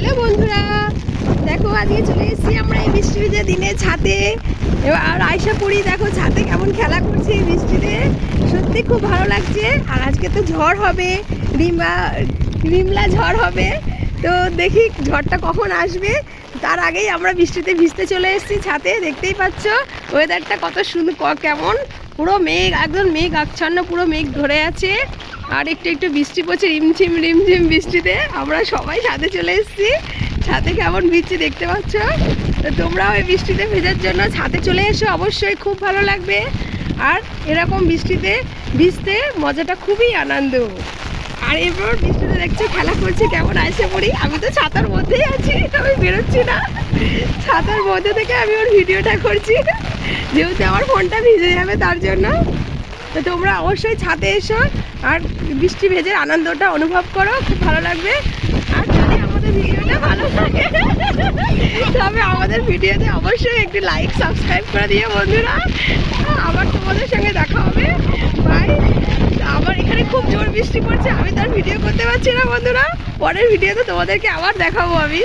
Hello বন্ধুরা, দেখো আজকে চলে এসেছি আমরা এই বৃষ্টি ভিজে দিনে ছাদে। আর আয়শা পড়ি দেখো ছাদে কেমন খেলা করছে এই বৃষ্টিতে, সত্যি খুব ভালো লাগছে। আর আজকে তো ঝড় হবে, রিমলা ঝড় হবে। তো দেখি ঝড়টা কখন আসবে, তার আগেই আমরা বৃষ্টিতে ভিজতে চলে এসেছি ছাদে। দেখতেই পাচ্ছ ওয়েদারটা কত সুন্দর, কেমন পুরো মেঘ, একদম মেঘ আচ্ছন্ন, পুরো মেঘ ধরে আছে। আর একটু একটু বৃষ্টি পড়ছে, রিমঝিম রিমঝিম বৃষ্টিতে আমরা সবাই ছাদে চলে এসেছি। ছাদে কেমন ভিজছি দেখতে পাচ্ছ। তো তোমরাও এই বৃষ্টিতে ভেজার জন্য ছাদে চলে এসো, অবশ্যই খুব ভালো লাগবে। আর এরকম বৃষ্টিতে ভিজতে মজাটা খুবই আনন্দ। আর এবার বৃষ্টিতে দেখছি খেলা করছে কেমন আয়শা পড়ি। আমি তো ছাতার মধ্যেই আছি, আমি বেরোচ্ছি না, ছাতার মধ্যে থেকে আমি ওর ভিডিওটা করছি, যেহেতু আমার ফোনটা ভিজে যাবে তার জন্য। তো তোমরা অবশ্যই ছাদে এসো আর বৃষ্টি ভেজে আনন্দটা অনুভব করো, খুব ভালো লাগবে। আর যদি আমাদের ভিডিওটা ভালো লাগে তবে আমাদের ভিডিওতে অবশ্যই একটি লাইক সাবস্ক্রাইব করে দিও বন্ধুরা। আবার তোমাদের সঙ্গে দেখা হবে, বাই। আমার এখানে খুব জোর বৃষ্টি পড়ছে, আমি তার ভিডিও করতে পারছি না বন্ধুরা। পরের ভিডিওতে তোমাদেরকে আবার দেখাবো আমি।